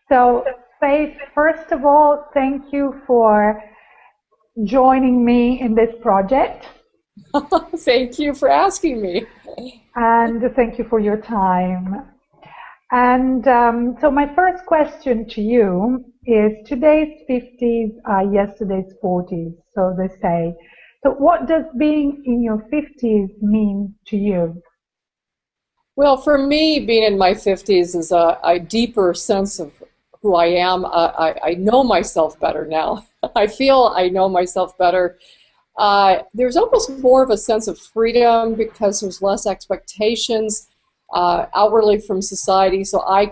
So, Faith, first of all, thank you for joining me in this project, Thank you for asking me. and thank you for your time. And so, my first question to you is today's 50s are yesterday's 40s, so they say. So, what does being in your 50s mean to you? Well, for me, being in my 50s is a deeper sense of who I am. I know myself better now. I feel I know myself better. There's almost more of a sense of freedom because there's less expectations outwardly from society, so I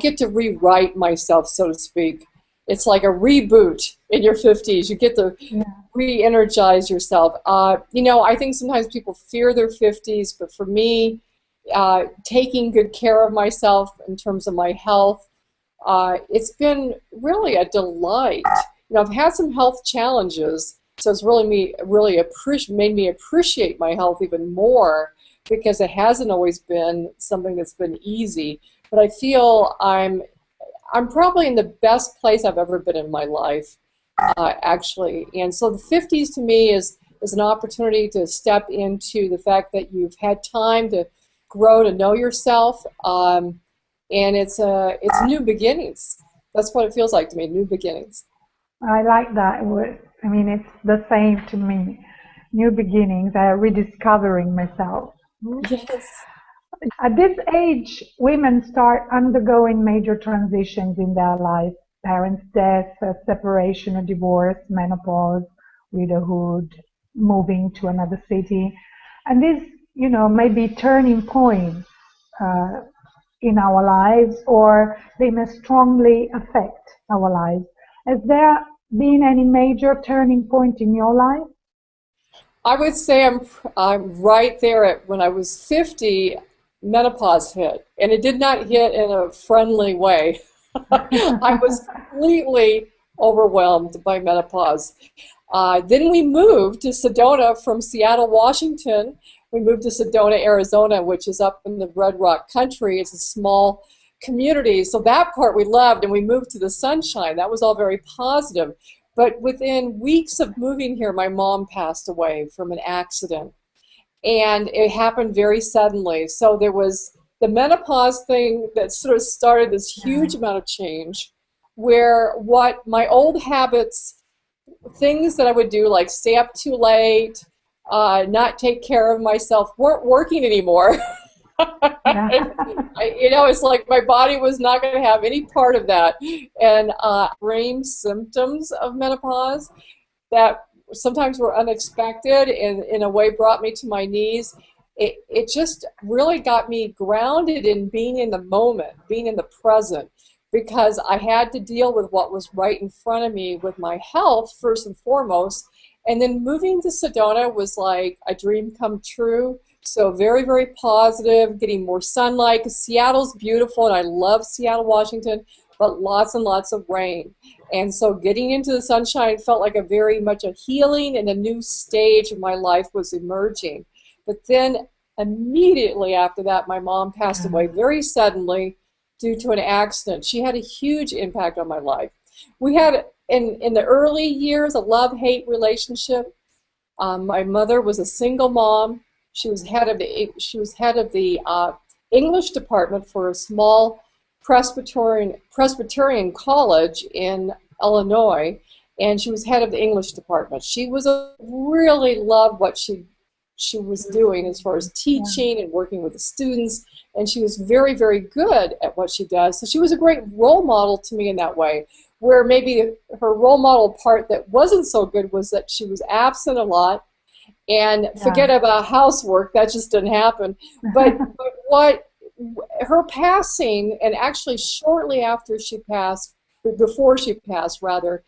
get to rewrite myself, so to speak. It's like a reboot in your 50s. You get to Yeah. re-energize yourself. I think sometimes people fear their 50s, but for me, taking good care of myself in terms of my health, it's been really a delight. I've had some health challenges, so it's made me appreciate my health even more because it hasn't always been something that's been easy. But I feel I'm probably in the best place I've ever been in my life, actually. And so the 50s to me is an opportunity to step into the fact that you've had time to grow to know yourself, and it's new beginnings. That's what it feels like to me, new beginnings. I like that word. I mean, it's the same to me. New beginnings, rediscovering myself. Yes. At this age, women start undergoing major transitions in their life. Parents' death, separation or divorce, menopause, widowhood, moving to another city. And these, may be turning points uh, in our lives, or they may strongly affect our lives. Has there been any major turning point in your life? I would say I'm right there at when I was 50, menopause hit, and it did not hit in a friendly way. I was completely overwhelmed by menopause. Then we moved to Sedona from Seattle, Washington. We moved to Sedona, Arizona, which is up in the Red Rock country. It's a small community, so that part we loved, and we moved to the sunshine. That was all very positive. But within weeks of moving here, my mom passed away from an accident, and it happened very suddenly. So there was the menopause thing that sort of started this huge amount of change, where what my old habits, things that I would do, like stay up too late, not take care of myself, weren't working anymore. Yeah. It's like my body was not going to have any part of that. And brain symptoms of menopause that sometimes were unexpected and in a way brought me to my knees. It just really got me grounded in being in the moment, being in the present, because I had to deal with what was right in front of me with my health first and foremost. And then moving to Sedona was like a dream come true. So very, very positive, getting more sunlight, because Seattle's beautiful, and I love Seattle, Washington, but lots and lots of rain. And so getting into the sunshine felt like a very much a healing, and a new stage of my life was emerging. But then immediately after that, my mom passed away very suddenly due to an accident. She had a huge impact on my life. We had, in the early years, a love-hate relationship. My mother was a single mom. She was head of the English department for a small Presbyterian college in Illinois, and she was head of the English department. She really loved what she was doing as far as teaching and working with the students, and she was very, very good at what she does. So she was a great role model to me in that way, where maybe her role model part that wasn't so good was that she was absent a lot. And forget about housework, that just didn't happen. But what her passing, and actually shortly after she passed, before she passed rather,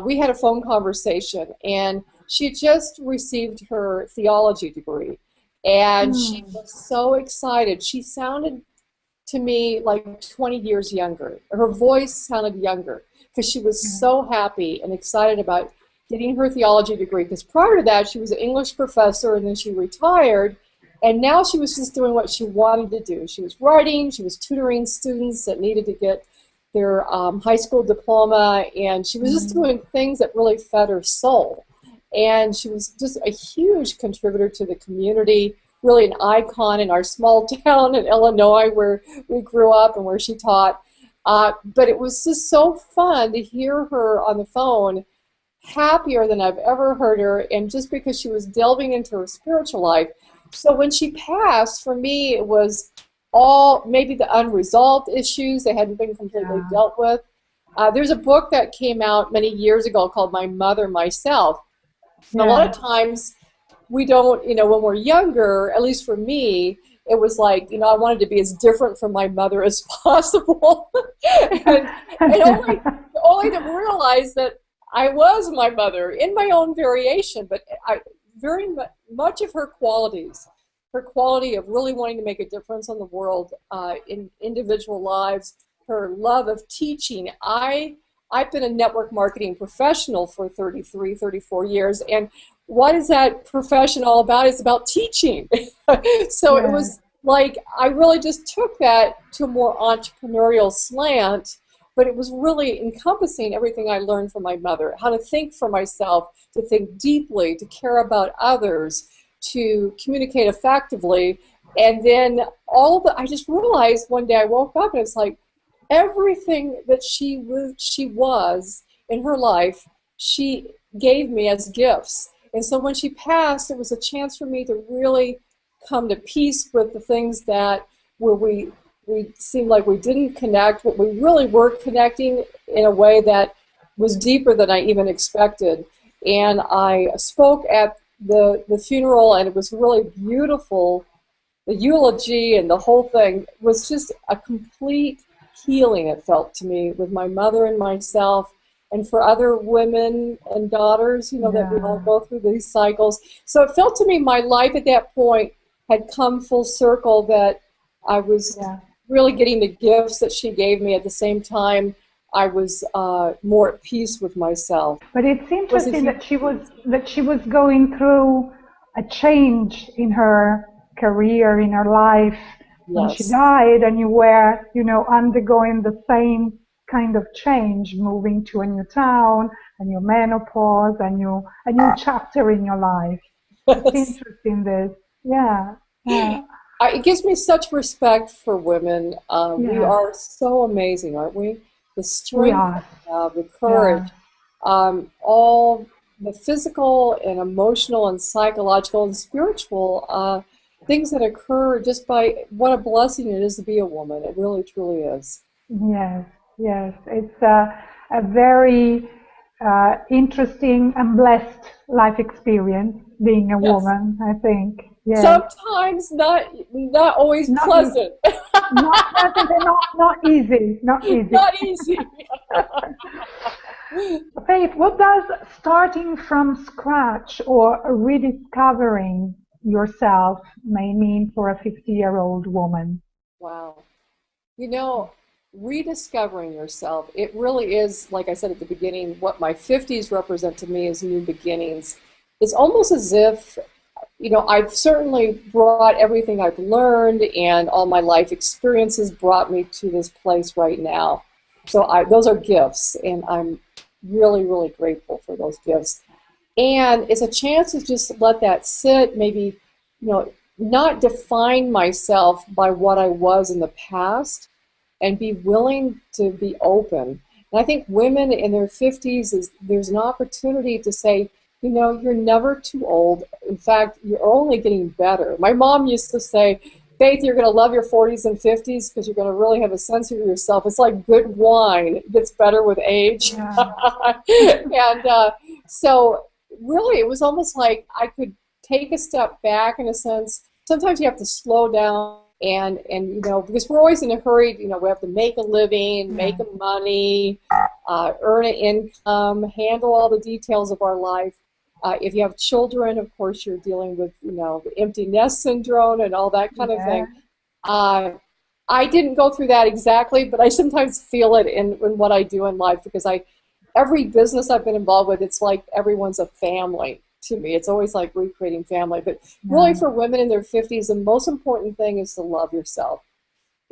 we had a phone conversation, and she just received her theology degree, and she was so excited. She sounded to me like 20 years younger. Her voice sounded younger because she was so happy and excited about getting her theology degree, because prior to that she was an English professor, and then she retired, and now she was just doing what she wanted to do. She was writing, she was tutoring students that needed to get their high school diploma, and she was just doing things that really fed her soul. And she was just a huge contributor to the community, really an icon in our small town in Illinois where we grew up and where she taught. But it was just so fun to hear her on the phone, happier than I've ever heard her, and just because she was delving into her spiritual life. So when she passed, for me, it was all maybe the unresolved issues that hadn't been completely dealt with. There's a book that came out many years ago called My Mother, Myself. A lot of times we don't, when we're younger, at least for me, it was like, I wanted to be as different from my mother as possible. and only to realize that I was my mother in my own variation, but very much of her qualities, her quality of really wanting to make a difference in the world, in individual lives, her love of teaching. I've been a network marketing professional for 33, 34 years, and what is that profession all about? It's about teaching. So it was like I really just took that to a more entrepreneurial slant, but it was really encompassing everything I learned from my mother, how to think for myself, to think deeply, to care about others, to communicate effectively. And then I just realized one day I woke up and it's like everything that she was in her life, she gave me as gifts. And so when she passed, it was a chance for me to really come to peace with the things that where we seemed like we didn't connect, but we really were connecting in a way that was deeper than I even expected. And I spoke at the funeral, and it was really beautiful. The eulogy and the whole thing was just a complete healing, it felt to me, with my mother and myself, and for other women and daughters, that we all go through these cycles. So it felt to me my life at that point had come full circle, that I was really getting the gifts that she gave me. At the same time, I was more at peace with myself. But it's interesting that she was going through a change in her career, in her life. When she died, and you were, undergoing the same kind of change, moving to a new town, a new menopause, a new chapter in your life. It's interesting, this. It gives me such respect for women. We are so amazing, aren't we? The strength, the courage, all the physical and emotional and psychological and spiritual things that occur just by what a blessing it is to be a woman. It really, truly is. Yes. It's a very interesting and blessed life experience, being a woman, I think. Yes. Sometimes not always pleasant. Not pleasant and not easy. Not easy. Not easy. Faith, what does starting from scratch or rediscovering yourself may mean for a 50-year-old woman? Wow. Rediscovering yourself, it really is, like I said at the beginning, what my 50s represent to me as new beginnings. It's almost as if, I've certainly brought everything I've learned, and all my life experiences brought me to this place right now. So those are gifts, and I'm really, really grateful for those gifts. And it's a chance to just let that sit, maybe, not define myself by what I was in the past, and be willing to be open. And I think women in their 50s, there's an opportunity to say, you're never too old. In fact, you're only getting better. My mom used to say, Faith, you're going to love your 40s and 50s because you're going to really have a sense of yourself. It's like good wine. It gets better with age. And so really, it was almost like I could take a step back in a sense. Sometimes you have to slow down. And because we're always in a hurry, we have to make a living, make money, earn an income, handle all the details of our life. If you have children, of course, you're dealing with, the empty nest syndrome and all that kind of thing. I didn't go through that exactly, but I sometimes feel it in what I do in life, because every business I've been involved with, it's like everyone's a family to me. It's always like recreating family. But really, for women in their 50s, the most important thing is to love yourself.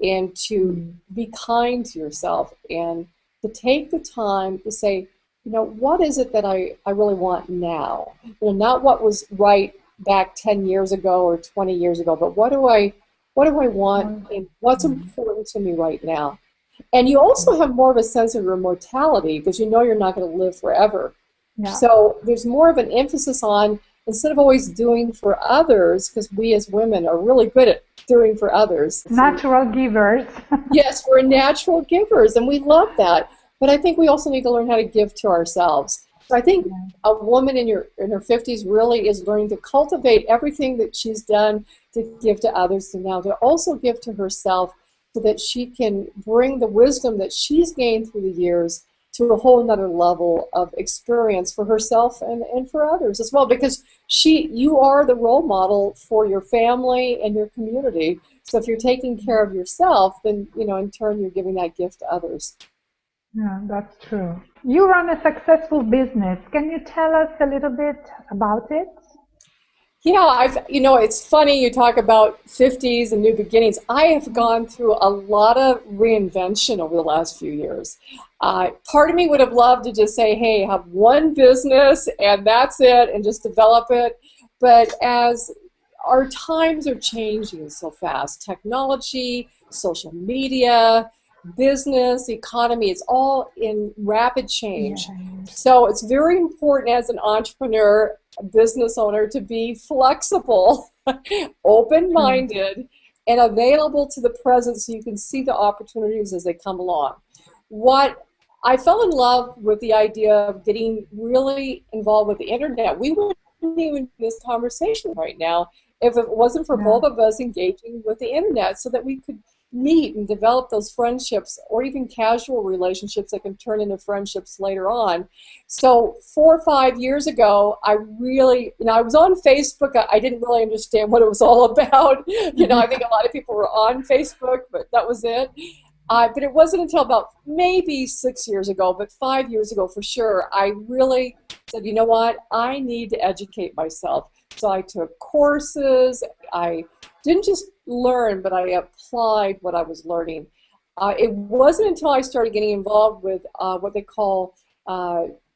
and to be kind to yourself and to take the time to say, you know, what is it that I really want now? You know, not what was right back 10 years ago or 20 years ago, but what do I want and what's important to me right now? And you also have more of a sense of your mortality because you know you're not going to live forever. Yeah. So there's more of an emphasis on, instead of always doing for others, because we as women are really good at doing for others. Natural givers. Yes, we're natural givers, and we love that. But I think we also need to learn how to give to ourselves. So I think a woman in her 50s really is learning to cultivate everything that she's done to give to others, and now to also give to herself, so that she can bring the wisdom that she's gained through the years to a whole nother level of experience for herself and for others as well, because you are the role model for your family and your community. So if you're taking care of yourself, then, you know, in turn, you're giving that gift to others. Yeah, that's true. You run a successful business. Can you tell us a little bit about it? Yeah, you know, it's funny you talk about 50s and new beginnings. I have gone through a lot of reinvention over the last few years. Part of me would have loved to just say, hey, have one business and that's it, and just develop it. But as our times are changing so fast, technology, social media, business, economy, it's all in rapid change. Yes. So it's very important as an entrepreneur, a business owner, to be flexible, open-minded, and available to the present so you can see the opportunities as they come along. What I fell in love with the idea of getting really involved with the internet. We wouldn't even in this conversation right now if it wasn't for both of us engaging with the internet, so that we could meet and develop those friendships, or even casual relationships that can turn into friendships later on. So 4 or 5 years ago, I really, you know, I was on Facebook. I didn't really understand what it was all about. You know, I think a lot of people were on Facebook, but that was it. But it wasn't until about maybe 6 years ago, but 5 years ago for sure, I really said, you know what, I need to educate myself. So I took courses. I didn't just learn, but I applied what I was learning. It wasn't until I started getting involved with what they call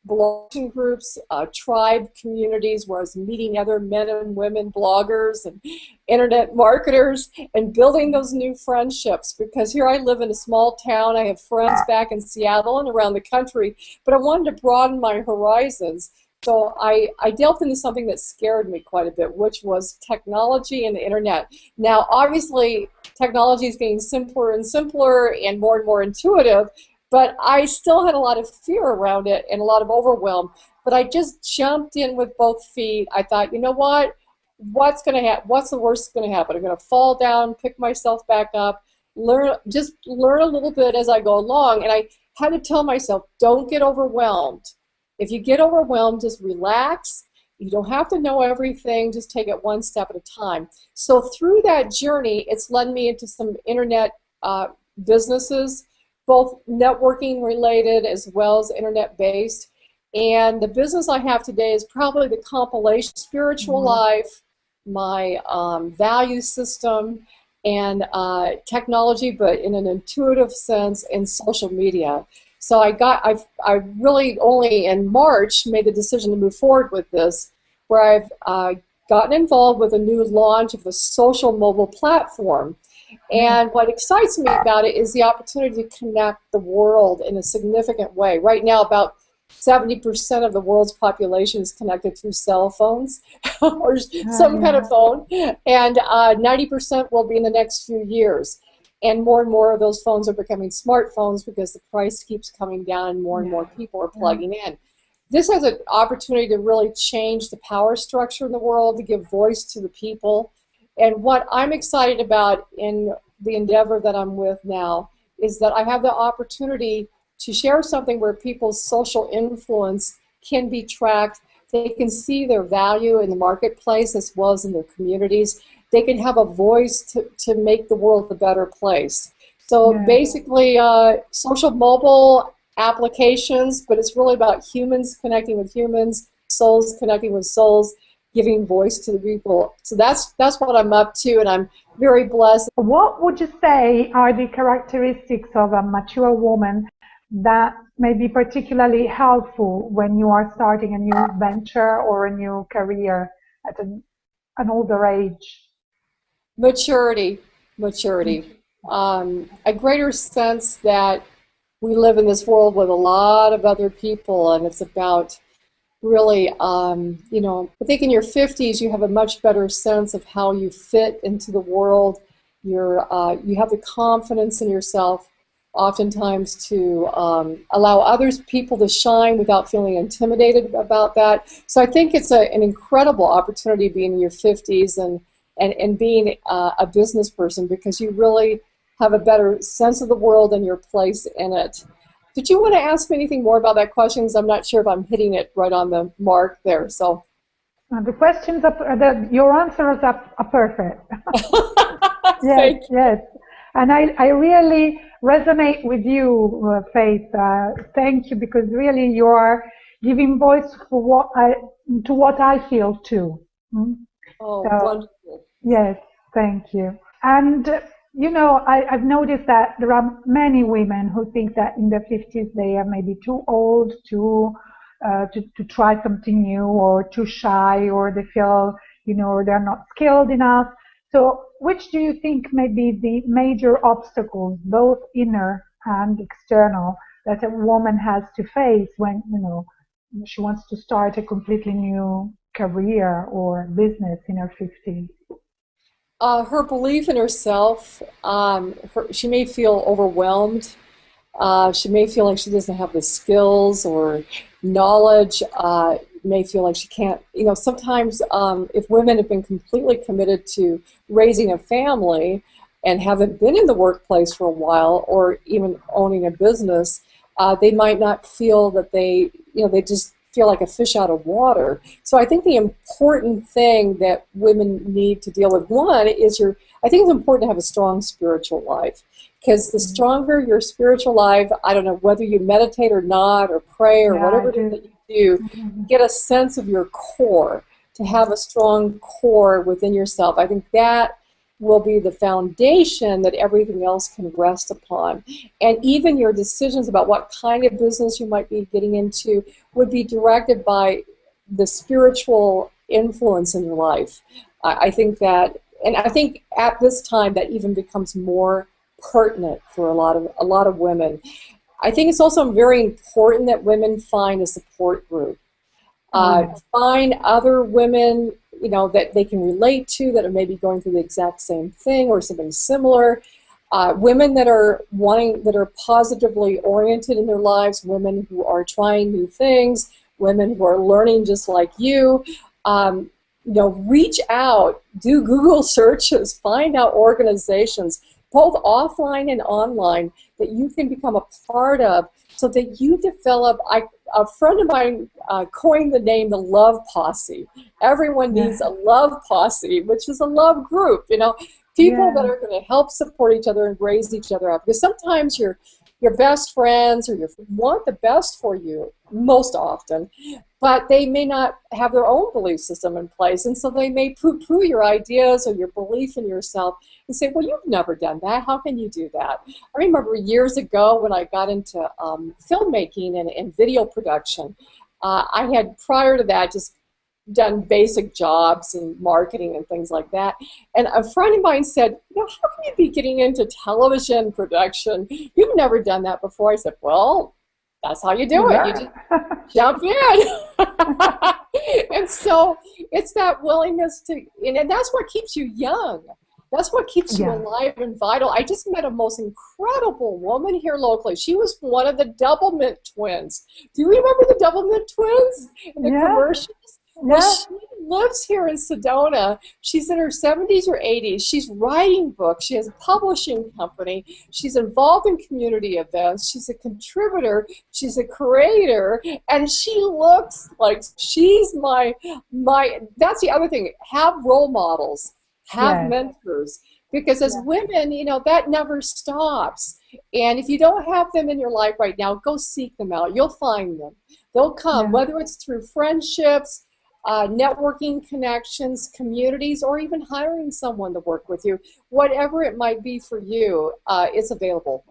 blogging groups, tribe communities, where I was meeting other men and women bloggers and internet marketers and building those new friendships. Because here I live in a small town, I have friends back in Seattle and around the country, but I wanted to broaden my horizons. So I delved into something that scared me quite a bit, which was technology and the internet. Now, obviously, technology is getting simpler and simpler and more intuitive, but I still had a lot of fear around it and a lot of overwhelm. But I just jumped in with both feet. I thought, you know what? What's going to happen? What's the worst going to happen? I'm going to fall down, pick myself back up, just learn a little bit as I go along. And I had to tell myself, don't get overwhelmed. If you get overwhelmed, just relax. You don't have to know everything. Just take it one step at a time. So through that journey, it's led me into some internet businesses, both networking related as well as internet based. And the business I have today is probably the compilation of spiritual life, my value system, and technology, but in an intuitive sense, and social media. So I really only in March made the decision to move forward with this, where I've gotten involved with a new launch of a social mobile platform. And what excites me about it is the opportunity to connect the world in a significant way. Right now, about 70% of the world's population is connected through cell phones or some kind of phone, and 90% will be in the next few years. And more of those phones are becoming smartphones because the price keeps coming down and more people are plugging in. This has an opportunity to really change the power structure in the world, to give voice to the people. And what I'm excited about in the endeavor that I'm with now is that I have the opportunity to share something where people's social influence can be tracked. They can see their value in the marketplace as well as in their communities. They can have a voice to make the world a better place. So basically, social mobile applications, but it's really about humans connecting with humans, souls connecting with souls, giving voice to the people. So that's what I'm up to, and I'm very blessed. What would you say are the characteristics of a mature woman that may be particularly helpful when you are starting a new venture or a new career at an older age? Maturity. A greater sense that we live in this world with a lot of other people, and it's about really, I think in your 50s you have a much better sense of how you fit into the world. You have the confidence in yourself, oftentimes, to allow people to shine without feeling intimidated about that. So I think it's an incredible opportunity being in your 50s and being a business person, because you really have a better sense of the world and your place in it. Did you want to ask me anything more about that question? Because I'm not sure if I'm hitting it right on the mark there. So the questions, your answers are perfect. Yes, yes. And I really resonate with you, Faith. Thank you, because really you are giving voice to what I feel too. Oh, so, wonderful. Yes, thank you. And I've noticed that there are many women who think that in their 50s they are maybe too old to try something new, or too shy, or they feel they're not skilled enough. So which do you think may be the major obstacles, both inner and external, that a woman has to face when she wants to start a completely new career or business in her 50s? Her belief in herself. She may feel overwhelmed. She may feel like she doesn't have the skills or knowledge. May feel like she can't. Sometimes if women have been completely committed to raising a family and haven't been in the workplace for a while, or even owning a business, they might not feel that they just feel like a fish out of water. So I think the important thing that women need to deal with, one, is I think it's important to have a strong spiritual life, because the stronger your spiritual life, I don't know whether you meditate or not, or pray, or whatever it is that you do, get a sense of your core, to have a strong core within yourself. I think that will be the foundation that everything else can rest upon. And even your decisions about what kind of business you might be getting into would be directed by the spiritual influence in your life. I think that, and I think at this time that even becomes more pertinent for a lot of women. I think it's also very important that women find a support group. Find other women that they can relate to, that are maybe going through the exact same thing or something similar. Women that are positively oriented in their lives, women who are trying new things, women who are learning just like you. Reach out, do Google searches, find out organizations, both offline and online, that you can become a part of, so that you develop. A friend of mine coined the name the Love Posse. Everyone needs a love posse, which is a love group. People that are going to help support each other and raise each other up. Because sometimes your best friends or want the best for you most often, but they may not have their own belief system in place, and so they may poo-poo your ideas or your belief in yourself and say, well, you've never done that. How can you do that? I remember years ago when I got into filmmaking and video production, I had, prior to that, just done basic jobs in marketing and things like that. And a friend of mine said, how can you be getting into television production? You've never done that before. I said, well, that's how you do it. You just jump in. And so it's that willingness to, and that's what keeps you young. That's what keeps you alive and vital. I just met a most incredible woman here locally. She was one of the Doublemint twins. Do you remember the Doublemint twins in the commercials? Well, she lives here in Sedona. She's in her 70s or 80s. She's writing books. She has a publishing company. She's involved in community events. She's a contributor. She's a creator. And she looks like she's my that's the other thing. Have role models. Have mentors. Because as women, that never stops. And if you don't have them in your life right now, go seek them out. You'll find them. They'll come, whether it's through friendships, networking connections, communities, or even hiring someone to work with you. Whatever it might be for you, it's available.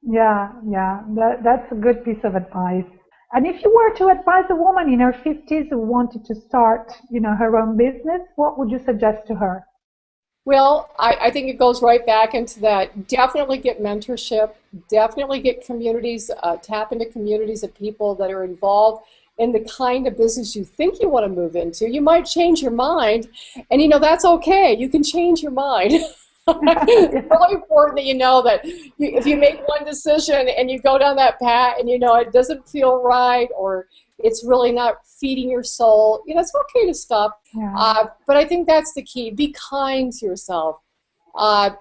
Yeah, yeah, that's a good piece of advice. And if you were to advise a woman in her 50s who wanted to start, her own business, what would you suggest to her? Well, I think it goes right back into that. Definitely get mentorship. Definitely get communities, tap into communities of people that are involved in the kind of business you think you want to move into. You might change your mind, and that's okay. You can change your mind. It's really important that you know that if you make one decision and you go down that path and it doesn't feel right or it's really not feeding your soul, it's okay to stop. Yeah. But I think that's the key. Be kind to yourself.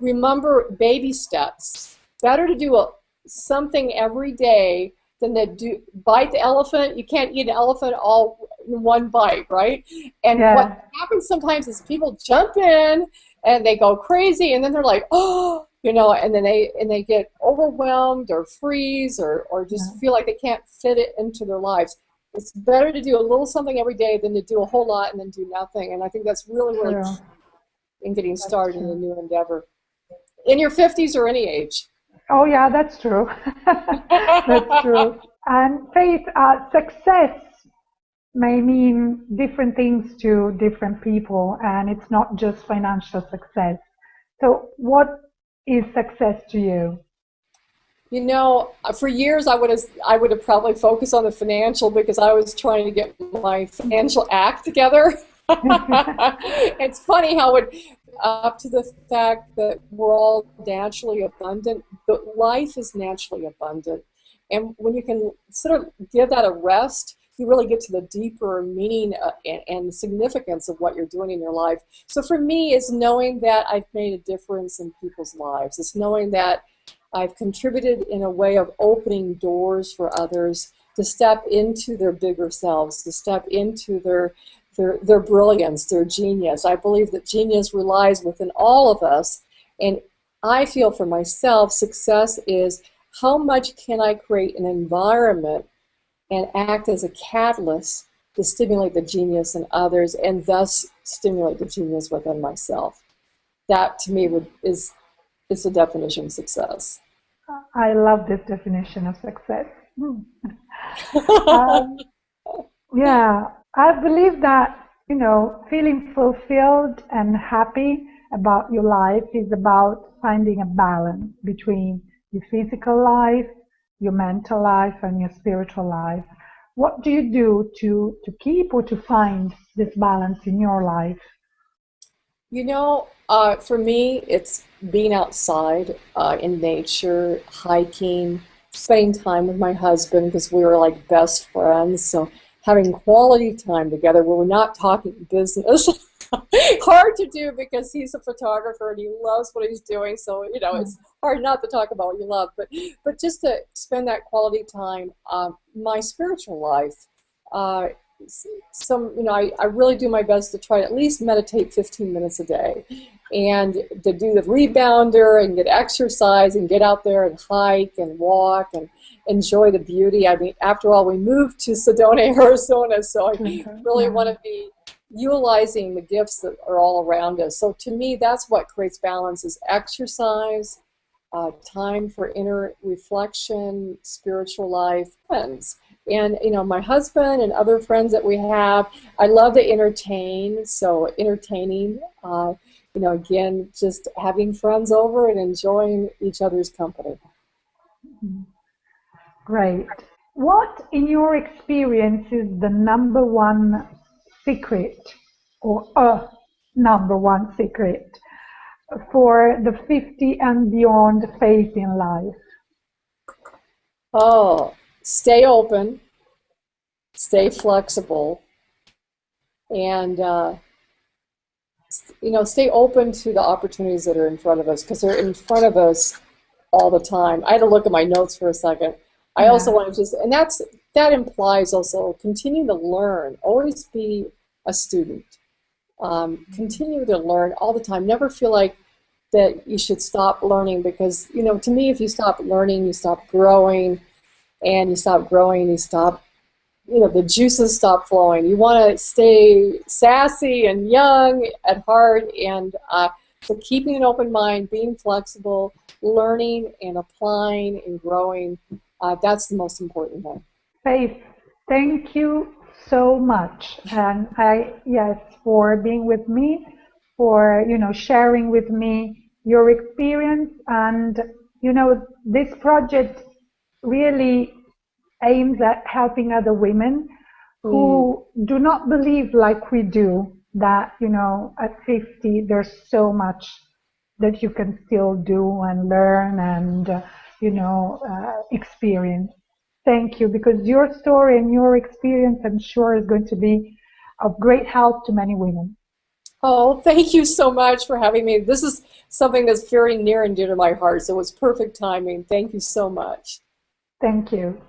Remember baby steps. Better to do something every day than to bite the elephant. You can't eat an elephant all in one bite, right? And what happens sometimes is people jump in and they go crazy, and then they're like, oh, and then they get overwhelmed or freeze or just feel like they can't fit it into their lives. It's better to do a little something every day than to do a whole lot and then do nothing. And I think that's really, really key in getting started in a new endeavor. In your 50s or any age. Oh, yeah, that's true. That's true. And Faith, success may mean different things to different people, and it's not just financial success. So what is success to you? For years I would have probably focused on the financial because I was trying to get my financial act together. It's funny how up to the fact that we're all naturally abundant, but life is naturally abundant. And when you can sort of give that a rest, you really get to the deeper meaning and significance of what you're doing in your life. So for me, it's knowing that I've made a difference in people's lives. It's knowing that I've contributed in a way of opening doors for others to step into their bigger selves, to step into their brilliance, their genius. I believe that genius relies within all of us, and I feel for myself, success is how much can I create an environment and act as a catalyst to stimulate the genius in others and thus stimulate the genius within myself. That to me is the definition of success. I love this definition of success. Yeah, I believe that, feeling fulfilled and happy about your life is about finding a balance between your physical life, your mental life, and your spiritual life. What do you do to keep or to find this balance in your life? For me, it's being outside in nature, hiking, spending time with my husband because we were like best friends. So having quality time together where we're not talking business. Hard to do because he's a photographer and he loves what he's doing. So, it's hard not to talk about what you love. But just to spend that quality time, my spiritual life, I really do my best to try to at least meditate 15 minutes a day and to do the rebounder and get exercise and get out there and hike and walk and enjoy the beauty. I mean, after all, we moved to Sedona, Arizona, so I really want to be utilizing the gifts that are all around us. So to me, that's what creates balance is exercise, time for inner reflection, spiritual life, friends. And, my husband and other friends that we have, I love to entertain, so entertaining, again, just having friends over and enjoying each other's company. Great. What, in your experience, is the number one secret or a number one secret for the 50 and beyond phase in life? Oh, stay open, stay flexible, and stay open to the opportunities that are in front of us because they're in front of us all the time. I had to look at my notes for a second. I also want to and that implies also continue to learn. Always be a student. Continue to learn all the time. Never feel like that you should stop learning because, to me, if you stop learning, you stop growing, and you stop growing, you stop the juices stop flowing. You want to stay sassy and young at heart, and so keeping an open mind, being flexible, learning and applying and growing, that's the most important thing. Faith, thank you so much. And yes, for being with me, for, sharing with me your experience. And, this project really aims at helping other women who do not believe like we do that, at 50, there's so much that you can still do and learn and, experience. Thank you, because your story and your experience, I'm sure, is going to be of great help to many women. Oh, thank you so much for having me. This is something that's very near and dear to my heart, so it's perfect timing. Thank you so much. Thank you.